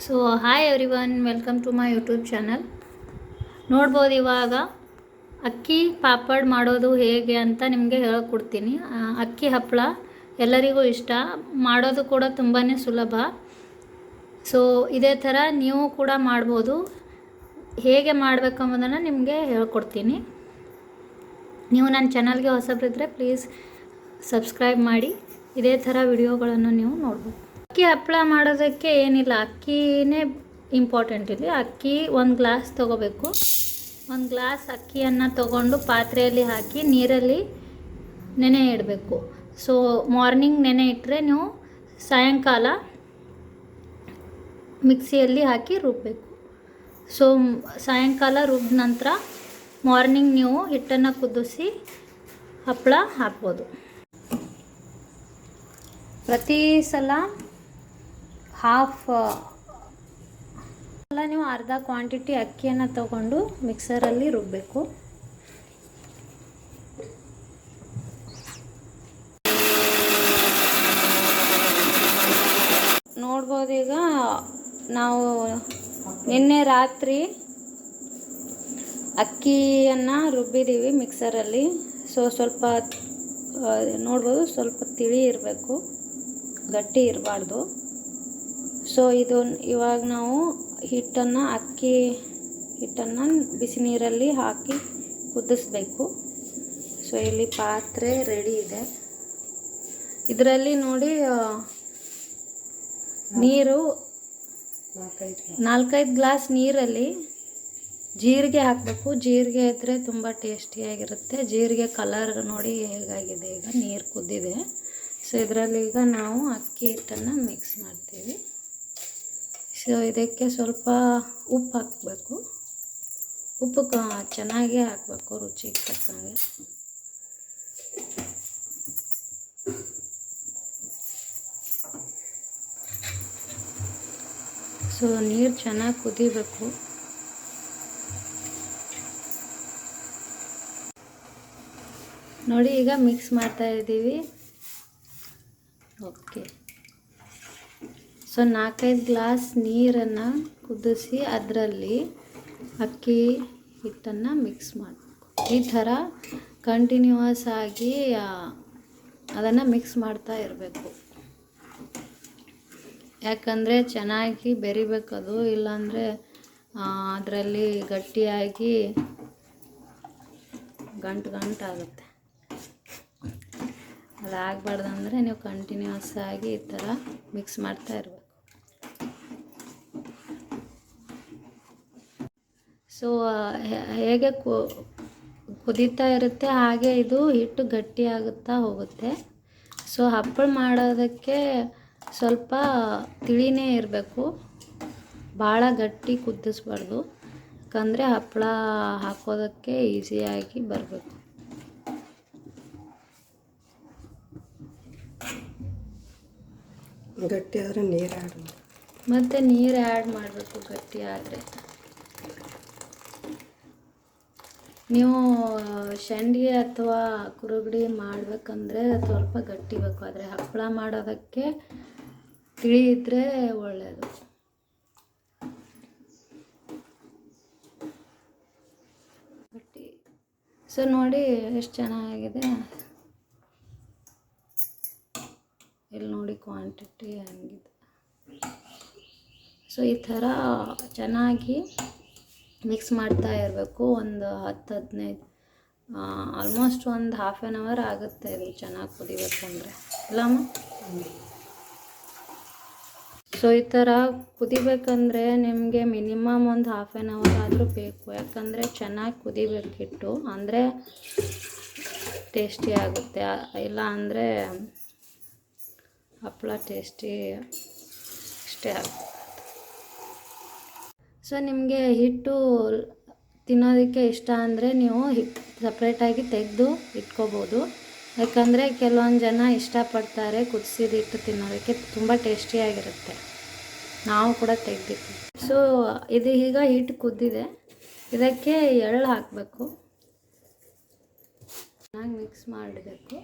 So hi everyone, welcome to my YouTube channel. ನೋಡ್ಬೋದು ಇವಾಗ ಅಕ್ಕಿ ಪಾಪಡ್ ಮಾಡೋದು ಹೇಗೆ ಅಂತ ನಿಮಗೆ ಹೇಳ್ಕೊಡ್ತೀನಿ. ಅಕ್ಕಿ ಹಪ್ಪಳ ಎಲ್ಲರಿಗೂ ಇಷ್ಟ, ಮಾಡೋದು ಕೂಡ ತುಂಬಾ ಸುಲಭ. ಸೊ ಇದೇ ಥರ ನೀವು ಕೂಡ ಮಾಡ್ಬೋದು. ಹೇಗೆ ಮಾಡಬೇಕು ಅನ್ನೋದನ್ನು ನಿಮಗೆ ಹೇಳ್ಕೊಡ್ತೀನಿ. ನೀವು ನನ್ನ ಚಾನಲ್ಗೆ ಹೊಸಬರಿದ್ದರೆ ಪ್ಲೀಸ್ ಸಬ್ಸ್ಕ್ರೈಬ್ ಮಾಡಿ. ಇದೇ ಥರ ವಿಡಿಯೋಗಳನ್ನು ನೀವು ನೋಡ್ಬೋದು. ಅಕ್ಕಿ ಹಪ್ಪಳ ಮಾಡೋದಕ್ಕೆ ಏನಿಲ್ಲ, ಅಕ್ಕಿನೇ ಇಂಪಾರ್ಟೆಂಟ್. ಇಲ್ಲಿ ಅಕ್ಕಿ 1 ಗ್ಲಾಸ್ ತೊಗೋಬೇಕು. 1 ಗ್ಲಾಸ್ ಅಕ್ಕಿಯನ್ನು ತೊಗೊಂಡು ಪಾತ್ರೆಯಲ್ಲಿ ಹಾಕಿ ನೀರಲ್ಲಿ ನೆನೆ ಇಡಬೇಕು. ಸೊ ಮಾರ್ನಿಂಗ್ ನೆನೆ ಇಟ್ಟರೆ ನೀವು ಸಾಯಂಕಾಲ ಮಿಕ್ಸಿಯಲ್ಲಿ ಹಾಕಿ ರುಬ್ಬಬೇಕು. ಸೊ ಸಾಯಂಕಾಲ ರುಬ್ಬಿದ ನಂತರ ಮಾರ್ನಿಂಗ್ ನೀವು ಹಿಟ್ಟನ್ನು ಕುದಿಸಿ ಹಪ್ಪಳ ಹಾಕ್ಬೋದು. ಪ್ರತಿ ಸಲ ನೀವು ಅರ್ಧ ಕ್ವಾಂಟಿಟಿ ಅಕ್ಕಿಯನ್ನು ತಗೊಂಡು ಮಿಕ್ಸರಲ್ಲಿ ರುಬ್ಬಬೇಕು. ನೋಡ್ಬೋದು, ಈಗ ನಾವು ನಿನ್ನೆ ರಾತ್ರಿ ಅಕ್ಕಿಯನ್ನು ರುಬ್ಬಿದ್ದೀವಿ ಮಿಕ್ಸರಲ್ಲಿ. ಸೊ ಸ್ವಲ್ಪ ನೋಡ್ಬೋದು, ಸ್ವಲ್ಪ ತಿಳಿ ಇರಬೇಕು, ಗಟ್ಟಿ ಇರಬಾರ್ದು. ಸೊ ಇವಾಗ ನಾವು ಅಕ್ಕಿ ಹಿಟ್ಟನ್ನು ಬಿಸಿ ನೀರಲ್ಲಿ ಹಾಕಿ ಕುದಿಸ್ಬೇಕು. ಸೊ ಇಲ್ಲಿ ಪಾತ್ರೆ ರೆಡಿ ಇದೆ. ಇದರಲ್ಲಿ ನೋಡಿ ನೀರು 4-5 ಗ್ಲಾಸ್ ನೀರಲ್ಲಿ ಜೀರಿಗೆ ಹಾಕಬೇಕು. ಜೀರಿಗೆ ಇದ್ದರೆ ತುಂಬ ಟೇಸ್ಟಿಯಾಗಿರುತ್ತೆ. ಜೀರಿಗೆ ಕಲರ್ ನೋಡಿ ಹೇಗಾಗಿದೆ, ಈಗ ನೀರು ಕುದ್ದಿದೆ. ಸೊ ಇದರಲ್ಲಿ ಈಗ ನಾವು ಅಕ್ಕಿ ಹಿಟ್ಟನ್ನು ಮಿಕ್ಸ್ ಮಾಡ್ತೀವಿ. ಸೊ ಇದಕ್ಕೆ ಸ್ವಲ್ಪ ಉಪ್ಪು ಹಾಕಬೇಕು. ಉಪ್ಪು ಚೆನ್ನಾಗಿ ಹಾಕಬೇಕು, ರುಚಿಗೆ ತಕ್ಕಂಗೆ. ಸೊ ನೀರು ಚೆನ್ನಾಗಿ ಕುದಿಬೇಕು. ನೋಡಿ ಈಗ ಮಿಕ್ಸ್ ಮಾಡ್ತಾ ಇದ್ದೀವಿ. ಓಕೆ, ಸೊ 4-5 ಗ್ಲಾಸ್ ನೀರನ್ನು ಕುದಿಸಿ ಅದರಲ್ಲಿ ಅಕ್ಕಿ ಹಿಟ್ಟನ್ನು ಮಿಕ್ಸ್ ಮಾಡಬೇಕು. ಈ ಥರ ಕಂಟಿನ್ಯೂಯಸ್ ಆಗಿ ಅದನ್ನು ಮಿಕ್ಸ್ ಮಾಡ್ತಾ ಇರಬೇಕು. ಯಾಕಂದರೆ ಚೆನ್ನಾಗಿ ಬೆರಿಬೇಕದು, ಇಲ್ಲಾಂದರೆ ಅದರಲ್ಲಿ ಗಟ್ಟಿಯಾಗಿ ಗಂಟಾಗುತ್ತೆ. ಅದಾಗಬಾರ್ದಂದ್ರೆ ನೀವು ಕಂಟಿನ್ಯೂಸ್ ಆಗಿ ಈ ಥರ ಮಿಕ್ಸ್ ಮಾಡ್ತಾ ಇರಬೇಕು. ಸೊ ಹೇಗೆ ಕುದೀತಾ ಇರುತ್ತೆ ಹಾಗೆ ಇದು ಹಿಟ್ಟು ಗಟ್ಟಿ ಆಗುತ್ತಾ ಹೋಗುತ್ತೆ. ಸೊ ಹಪ್ಪಳ ಮಾಡೋದಕ್ಕೆ ಸ್ವಲ್ಪ ತಿಳಿನೇ ಇರಬೇಕು, ಭಾಳ ಗಟ್ಟಿ ಕುದಿಸ್ಬಾರ್ದು. ಯಾಕಂದರೆ ಹಪ್ಪಳ ಹಾಕೋದಕ್ಕೆ ಈಸಿಯಾಗಿ ಬರಬೇಕು. ಗಟ್ಟಿ ಆದರೆ ನೀರು ಆ್ಯಡ್ ಮಾಡಬೇಕು. ಗಟ್ಟಿ ಆದರೆ ನೀವು ಸಂಡಿಗೆ ಅಥವಾ ಕುರುಗಡಿ ಮಾಡಬೇಕಂದ್ರೆ ಸ್ವಲ್ಪ ಗಟ್ಟಿ ಬೇಕು. ಆದರೆ ಹಪ್ಪಳ ಮಾಡೋದಕ್ಕೆ ತಿಳಿ ಇದ್ದರೆ ಒಳ್ಳೆಯದು. ಗಟ್ಟಿ. ಸೊ ನೋಡಿ ಎಷ್ಟು ಚೆನ್ನಾಗಿದೆ. ಇಲ್ಲಿ ನೋಡಿ ಕ್ವಾಂಟಿಟಿ ಹಂಗಿದೆ. ಸೊ ಈ ಥರ ಚೆನ್ನಾಗಿ ಮಿಕ್ಸ್ ಮಾಡ್ತಾ ಇರಬೇಕು. ಒಂದು 10-15 ಆಲ್ಮೋಸ್ಟ್ ಒಂದು ½ ಆನ್ ಅವರ್ ಆಗುತ್ತೆ ಇದು ಚೆನ್ನಾಗಿ ಕುದಿಬೇಕು ಅಂದರೆ, ಇಲ್ಲಮ್ಮ? ಸೊ ಈ ಥರ ಕುದಿಬೇಕಂದ್ರೆ ನಿಮಗೆ ಮಿನಿಮಮ್ ಒಂದು ½ ಆನ್ ಅವರ್ ಆದರೂ ಬೇಕು. ಯಾಕಂದರೆ ಚೆನ್ನಾಗಿ ಕುದಿಬೇಕಿಟ್ಟು, ಅಂದರೆ ಟೇಸ್ಟಿ ಆಗುತ್ತೆ. ಇಲ್ಲ ಅಂದರೆ ಹಪ್ಪಳ ಟೇಸ್ಟಿ ಅಷ್ಟೇ ಆಗುತ್ತೆ. ಸೊ ನಿಮಗೆ ಹಿಟ್ಟು ತಿನ್ನೋದಕ್ಕೆ ಇಷ್ಟ ಅಂದರೆ ನೀವು ಸಪ್ರೇಟಾಗಿ ತೆಗೆದು ಇಟ್ಕೋಬೋದು. ಯಾಕಂದರೆ ಕೆಲವೊಂದು ಜನ ಇಷ್ಟಪಡ್ತಾರೆ ಕುದಿಸಿದ ಹಿಟ್ಟು ತಿನ್ನೋದಕ್ಕೆ, ತುಂಬ ಟೇಸ್ಟಿಯಾಗಿರುತ್ತೆ. ನಾವು ಕೂಡ ತೆಗೆದಿಟ್ಟು. ಸೊ ಇದು ಈಗ ಹಿಟ್ಟು ಕುದ್ದಿದೆ, ಇದಕ್ಕೆ ಎಳ್ಳು ಹಾಕಬೇಕು. ಚೆನ್ನಾಗಿ ಮಿಕ್ಸ್ ಮಾಡಬೇಕು.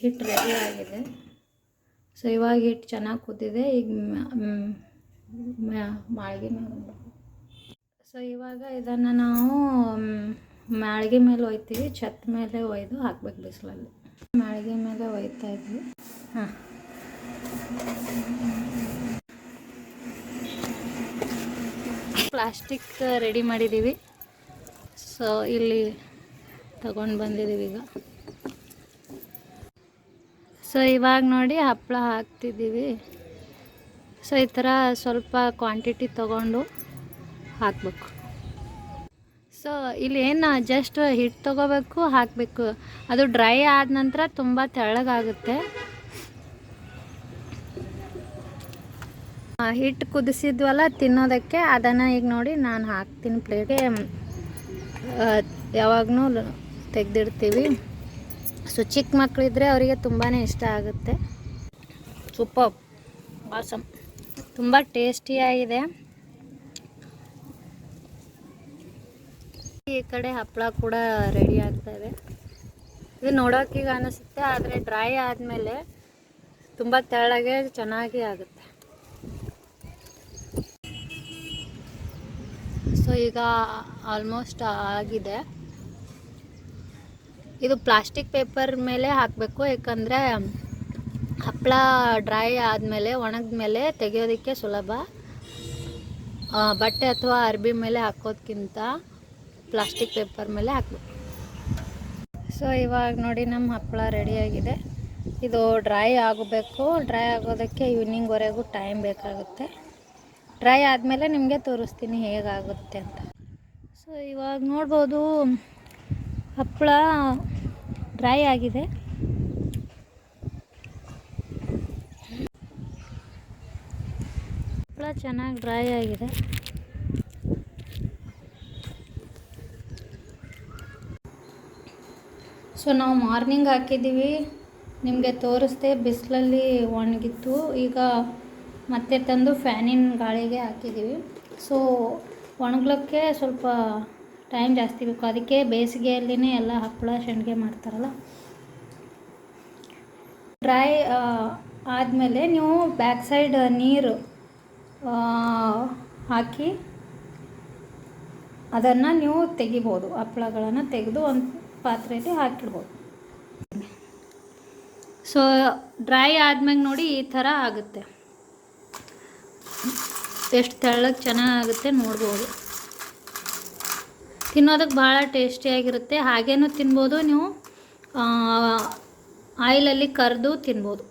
ಹಿಟ್ಟು ರೆಡಿ ಆಗಿದೆ. ಸೊ ಇವಾಗ ಹಿಟ್ಟು ಚೆನ್ನಾಗಿ ಕುದ್ದಿದೆ. ಈಗ ಮಾಳ್ಗೆ ಮೇಲೆ ಸೊ ಇವಾಗ ಇದನ್ನು ನಾವು ಮಾಳ್ಗೆ ಮೇಲೆ ಒಯ್ತೀವಿ. ಛತ್ ಮೇಲೆ ಒಯ್ದು ಹಾಕ್ಬೇಕು ಬಿಸಿಲಲ್ಲಿ. ಮಾಳ್ಗೆ ಮೇಲೆ ಒಯ್ತಾ ಇದ್ವಿ. ಹಾಂ, ಪ್ಲಾಸ್ಟಿಕ್ ರೆಡಿ ಮಾಡಿದ್ದೀವಿ. ಸೊ ಇಲ್ಲಿ ತಗೊಂಡು ಬಂದಿದ್ದೀವಿ ಈಗ. ಸೊ ಇವಾಗ ನೋಡಿ ಹಪ್ಪಳ ಹಾಕ್ತಿದ್ದೀವಿ. ಸೊ ಈ ಥರ ಸ್ವಲ್ಪ ಕ್ವಾಂಟಿಟಿ ತೊಗೊಂಡು ಹಾಕಬೇಕು. ಸೊ ಇಲ್ಲಿ ಏನು ಜಸ್ಟ್ ಹಿಟ್ಟು ತೊಗೋಬೇಕು, ಹಾಕಬೇಕು. ಅದು ಡ್ರೈ ಆದ ನಂತರ ತುಂಬ ತೆಳ್ಳಗಾಗುತ್ತೆ. ಹಿಟ್ಟು ಕುದಿಸಿದ್ವಲ್ಲ ತಿನ್ನೋದಕ್ಕೆ, ಅದನ್ನು ಈಗ ನೋಡಿ ನಾನು ಹಾಕ್ತೀನಿ ಪ್ಲೇಟ್ಗೆ. ಯಾವಾಗೂ ತೆಗೆದಿಡ್ತೀವಿ. ಸೊ ಚಿಕ್ಕ ಮಕ್ಕಳಿದ್ರೆ ಅವರಿಗೆ ತುಂಬಾ ಇಷ್ಟ ಆಗುತ್ತೆ. ಸೂಪರ್, ಆಸಮ್, ತುಂಬ ಟೇಸ್ಟಿಯಾಗಿದೆ. ಈ ಕಡೆ ಹಪ್ಪಳ ಕೂಡ ರೆಡಿ ಆಗ್ತಾ ಇದೆ. ಇದು ನೋಡೋಕ್ಕೀಗ ಅನಿಸುತ್ತೆ, ಆದರೆ ಡ್ರೈ ಆದಮೇಲೆ ತುಂಬ ತೆಳ್ಳಗೆ ಚೆನ್ನಾಗಿ ಆಗುತ್ತೆ. ಸೊ ಈಗ ಆಲ್ಮೋಸ್ಟ್ ಆಗಿದೆ. ಇದು ಪ್ಲಾಸ್ಟಿಕ್ ಪೇಪರ್ ಮೇಲೆ ಹಾಕಬೇಕು, ಯಾಕಂದರೆ ಹಪ್ಪಳ ಡ್ರೈ ಆದಮೇಲೆ ಒಣಗಿದ ಮೇಲೆ ತೆಗೆಯೋದಕ್ಕೆ ಸುಲಭ. ಬಟ್ಟೆ ಅಥವಾ ಅರ್ಬಿ ಮೇಲೆ ಹಾಕೋದಕ್ಕಿಂತ ಪ್ಲಾಸ್ಟಿಕ್ ಪೇಪರ್ ಮೇಲೆ ಹಾಕಬೇಕು. ಸೊ ಇವಾಗ ನೋಡಿ ನಮ್ಮ ಹಪ್ಪಳ ರೆಡಿಯಾಗಿದೆ. ಇದು ಡ್ರೈ ಆಗಬೇಕು. ಡ್ರೈ ಆಗೋದಕ್ಕೆ ಈವ್ನಿಂಗ್ವರೆಗೂ ಟೈಮ್ ಬೇಕಾಗುತ್ತೆ. ಡ್ರೈ ಆದಮೇಲೆ ನಿಮಗೆ ತೋರಿಸ್ತೀನಿ ಹೇಗಾಗುತ್ತೆ ಅಂತ. ಸೊ ಇವಾಗ ನೋಡ್ಬೋದು ಹಪ್ಪಳ ಡ್ರೈ ಆಗಿದೆ. ಹಪ್ಪಳ ಚೆನ್ನಾಗಿ ಡ್ರೈ ಆಗಿದೆ. ಸೊ ನಾವು ಮಾರ್ನಿಂಗ್ ಹಾಕಿದ್ದೀವಿ, ನಿಮಗೆ ತೋರಿಸ್ದೆ. ಬಿಸಿಲಲ್ಲಿ ಒಣಗಿತ್ತು. ಈಗ ಮತ್ತೆ ತಂದು ಫ್ಯಾನಿನ ಗಾಳಿಗೆ ಹಾಕಿದ್ದೀವಿ. ಸೊ ಒಣಗ್ಲಿಕ್ಕೆ ಸ್ವಲ್ಪ ಟೈಮ್ ಜಾಸ್ತಿ ಬೇಕು. ಅದಕ್ಕೆ ಬೇಸಿಗೆಯಲ್ಲಿನೇ ಎಲ್ಲ ಹಪ್ಪಳ ಸಂಡಿಗೆ ಮಾಡ್ತಾರಲ್ಲ. ಡ್ರೈ ಆದಮೇಲೆ ನೀವು ಬ್ಯಾಕ್ ಸೈಡ್ ನೀರು ಹಾಕಿ ಅದನ್ನು ನೀವು ತೆಗಿಬೋದು. ಹಪ್ಪಳಗಳನ್ನು ತೆಗೆದು ಒಂದು ಪಾತ್ರೆಯಲ್ಲಿ ಹಾಕಿಡ್ಬೋದು. ಸೊ ಡ್ರೈ ಆದ್ಮೇಲೆ ನೋಡಿ ಈ ಥರ ಆಗುತ್ತೆ. ಎಷ್ಟು ತೆಳ್ಳಗೆ ಚೆನ್ನಾಗುತ್ತೆ ನೋಡ್ಬೋದು. ತಿನ್ನೋದಕ್ಕೆ ಭಾಳ ಟೇಸ್ಟಿಯಾಗಿರುತ್ತೆ. ಹಾಗೇನೂ ತಿನ್ಬೋದು, ನೀವು ಆಯಿಲಲ್ಲಿ ಕರೆದು ತಿನ್ಬೋದು.